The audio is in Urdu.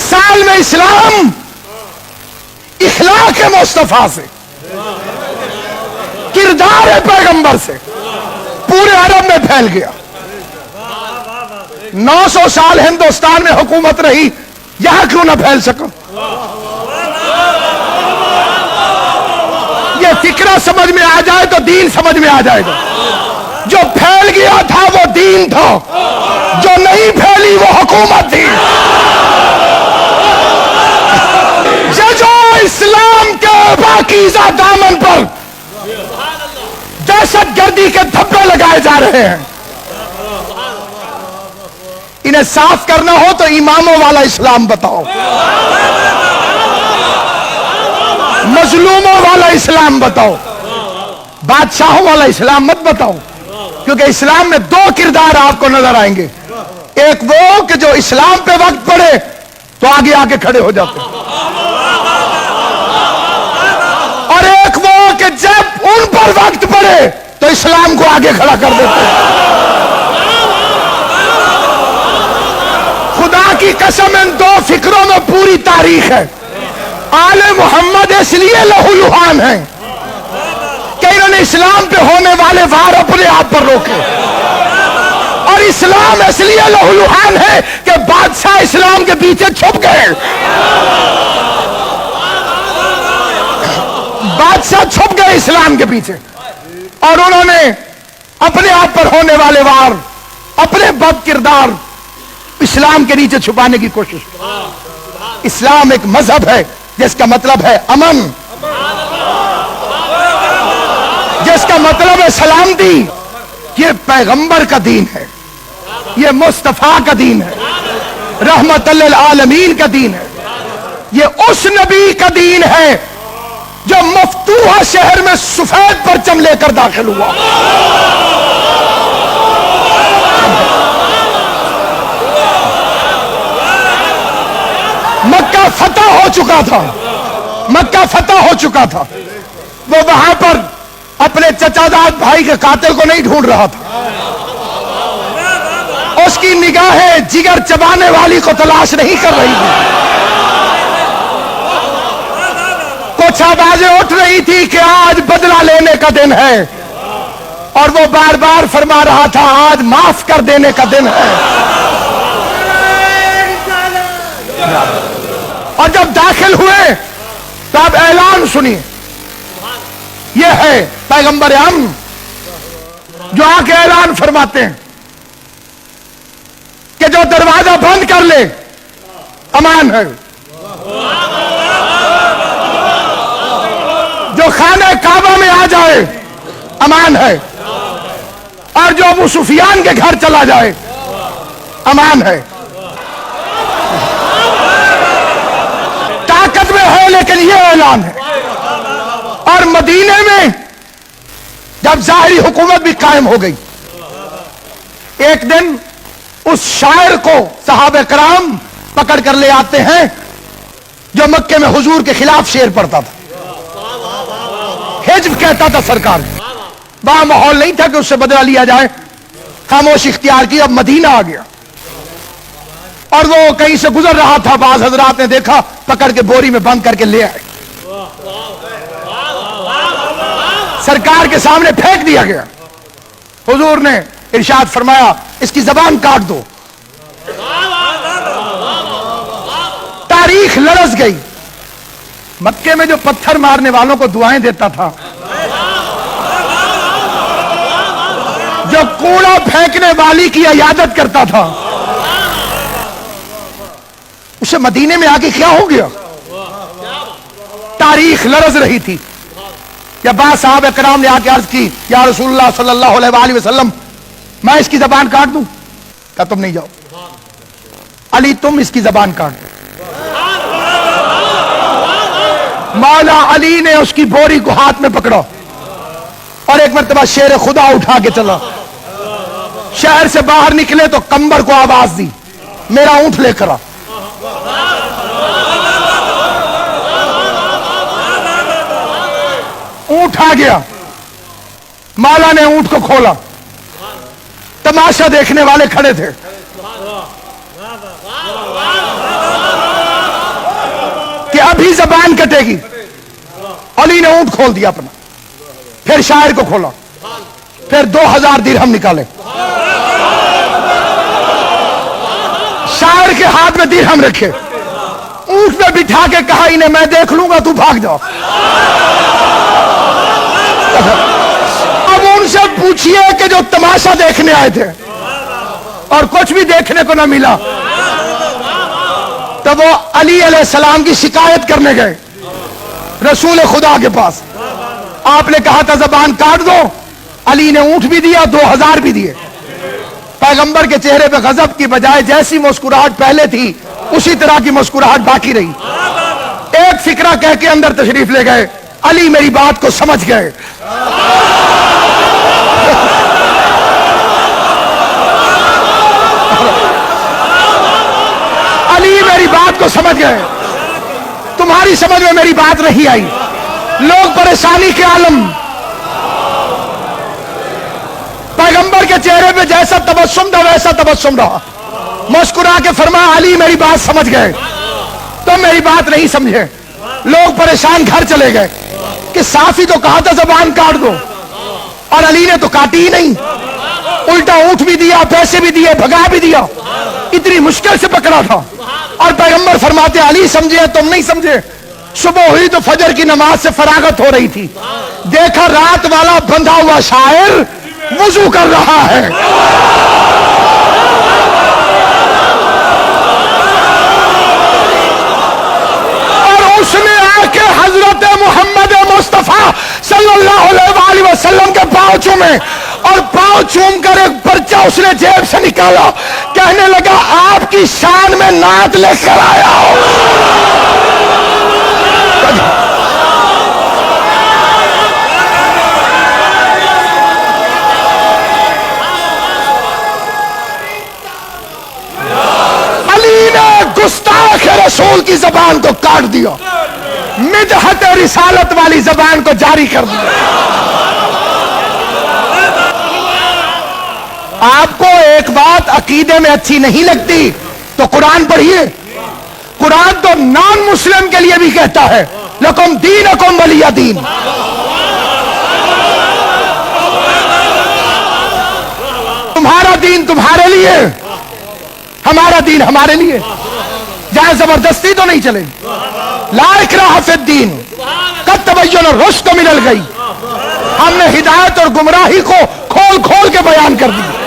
سال میں اسلام اخلاق مصطفیٰ سے، کردار پیغمبر سے پورے عرب میں پھیل گیا۔ 900 سال ہندوستان میں حکومت رہی، یہاں کیوں نہ پھیل سکا؟ یہ فکرہ سمجھ میں آ جائے تو دین سمجھ میں آ جائے گا۔ جو پھیل گیا تھا وہ دین تھا، جو نہیں پھیلی وہ حکومت تھی۔ جو اسلام کے پاکیزہ دامن پر دہشت گردی کے دھبے لگائے جا رہے ہیں، انہیں صاف کرنا ہو تو اماموں والا اسلام بتاؤ، مظلوموں والا اسلام بتاؤ، بادشاہوں والا اسلام مت بتاؤ، کیونکہ اسلام میں 2 کردار آپ کو نظر آئیں گے۔ ایک وہ کہ جو اسلام پہ وقت پڑے تو آگے آگے کھڑے ہو جاتے، اور ایک وہ کہ جب ان پر وقت پڑے تو اسلام کو آگے کھڑا کر دیتے۔ خدا کی قسم ان 2 فکروں میں پوری تاریخ ہے۔ آل محمد اس لیے لہو لہان ہیں کہ انہوں نے اسلام پہ ہونے والے وار اپنے آپ پر روکے، اور اسلام اس لیے لہو لہان ہے کہ بادشاہ اسلام کے پیچھے چھپ گئے۔ بادشاہ چھپ گئے اسلام کے پیچھے، اور انہوں نے اپنے آپ پر ہونے والے وار، اپنے بد کردار اسلام کے نیچے چھپانے کی کوشش کی۔ اسلام ایک مذہب ہے جس کا مطلب ہے امن، جس کا مطلب ہے سلامتی۔ یہ پیغمبر کا دین ہے، یہ مصطفیٰ کا دین ہے، رحمت للعالمین کا دین ہے۔ یہ اس نبی کا دین ہے جو مفتوحہ شہر میں سفید پرچم لے کر داخل ہوا۔ مکہ فتح ہو چکا تھا، مکہ فتح ہو چکا تھا۔ وہ وہاں پر اپنے چچا زاد بھائی کے قاتل کو نہیں ڈھونڈ رہا تھا، اس کی نگاہیں جگر چبانے والی کو تلاش نہیں کر رہی تھی۔ کچھ آوازیں اٹھ رہی تھی کہ آج بدلہ لینے کا دن ہے، اور وہ بار بار فرما رہا تھا آج معاف کر دینے کا دن ہے۔ اور جب داخل ہوئے تو اب اعلان سنیے، یہ ہے پیغمبر امن جو آ کے اعلان فرماتے ہیں کہ جو دروازہ بند کر لے امان ہے، جو خانہ کعبہ میں آ جائے امان ہے، اور جو ابو سفیان کے گھر چلا جائے امان ہے۔ طاقت میں ہے لیکن یہ اعلان ہے۔ اور مدینے میں جب ظاہری حکومت بھی قائم ہو گئی، ایک دن اس شاعر کو صحابہ کرام پکڑ کر لے آتے ہیں جو مکے میں حضور کے خلاف شعر پڑھتا تھا، حجب کہتا تھا سرکار۔ وہاں ماحول نہیں تھا کہ اس سے بدلہ لیا جائے، خاموش اختیار کی۔ اب مدینہ آ گیا اور وہ کہیں سے گزر رہا تھا، بعض حضرات نے دیکھا، پکڑ کے بوری میں بند کر کے لے آئے، سرکار کے سامنے پھینک دیا گیا۔ حضور نے ارشاد فرمایا اس کی زبان کاٹ دو۔ تاریخ لرز گئی۔ مکے میں جو پتھر مارنے والوں کو دعائیں دیتا تھا، جو کوڑا پھینکنے والی کی عیادت کرتا تھا، اسے مدینے میں آگے کیا ہو گیا؟ تاریخ لرز رہی تھی۔ جب بعض صحابہ کرام نے آ کے عرض کی یا رسول اللہ صلی اللہ علیہ وآلہ وسلم میں اس کی زبان کاٹ دوں، کہا تم نہیں جاؤ، علی تم اس کی زبان کاٹ دو۔ مولا علی نے اس کی بوری کو ہاتھ میں پکڑا اور ایک مرتبہ شیر خدا اٹھا کے چلا۔ شہر سے باہر نکلے تو کمبر کو آواز دی میرا اونٹ لے کر آ۔ اونٹ آ گیا، مولا نے اونٹ کو کھولا، تماشا دیکھنے والے کھڑے تھے۔ بھی زبان کٹے گی. علی نے اونٹ کھول دیا اپنا, پھر شاعر کو کھولا, پھر 2000 درہم نکالے, شاعر کے ہاتھ میں درہم رکھے, اونٹ پہ بٹھا کے کہا انہیں میں دیکھ لوں گا, تو بھاگ جاؤ. اب ان سے پوچھئے کہ جو تماشا دیکھنے آئے تھے اور کچھ بھی دیکھنے کو نہ ملا, تب وہ علی علیہ السلام کی شکایت کرنے گئے رسول خدا کے پاس. آپ نے کہا تھا زبان کاٹ دو, علی نے اونٹ بھی دیا, 2000 بھی دیے. پیغمبر کے چہرے پہ غضب کی بجائے جیسی مسکراہٹ پہلے تھی اسی طرح کی مسکراہٹ باقی رہی. ایک فکرہ کہہ کے اندر تشریف لے گئے, علی میری بات کو سمجھ گئے. علی میری بات کو سمجھ گئے, تمہاری سمجھ میں میری بات نہیں آئی. لوگ پریشانی کے عالم, پیغمبر کے چہرے پہ جیسا تبسم تھا ویسا تبسم رہا. مسکرا کے فرمایا علی میری بات سمجھ گئے, تم میری بات نہیں سمجھے. لوگ پریشان گھر چلے گئے کہ صاف ہی تو کہا تھا زبان کاٹ دو, اور علی نے تو کاٹی ہی نہیں, الٹا اونٹ بھی دیا, پیسے بھی دیے, بھگا بھی دیا, اتنی مشکل سے پکڑا تھا. اور پیغمبر فرماتے علی سمجھے تم نہیں سمجھے. صبح ہوئی تو فجر کی نماز سے فراغت ہو رہی تھی, دیکھا رات والا بندھا ہوا شاعر وضو کر رہا ہے. اور اس نے آ کے حضرت محمد مصطفیٰ صلی اللہ علیہ وآلہ وسلم کے پاؤں چومے, اور پاؤں چوم کر ایک پرچہ اس نے جیب سے نکالا, کہنے لگا آپ کی شان میں نعت لے کر آیا ہوں. علی نے گستاخ رسول کی زبان کو کاٹ دیا, مدحت رسالت والی زبان کو جاری کر دیا. آپ کو ایک بات عقیدے میں اچھی نہیں لگتی تو قرآن پڑھیے. قرآن تو نان مسلم کے لیے بھی کہتا ہے لکم دینکم ولی دین. تمہارا دین تمہارے لیے, ہمارا دین ہمارے لیے. جہاں زبردستی تو نہیں چلے. لا اکراہ فی الدین قد تبین الرشد من الغی. ہم نے ہدایت اور گمراہی کو کھول کھول کے بیان کر دی.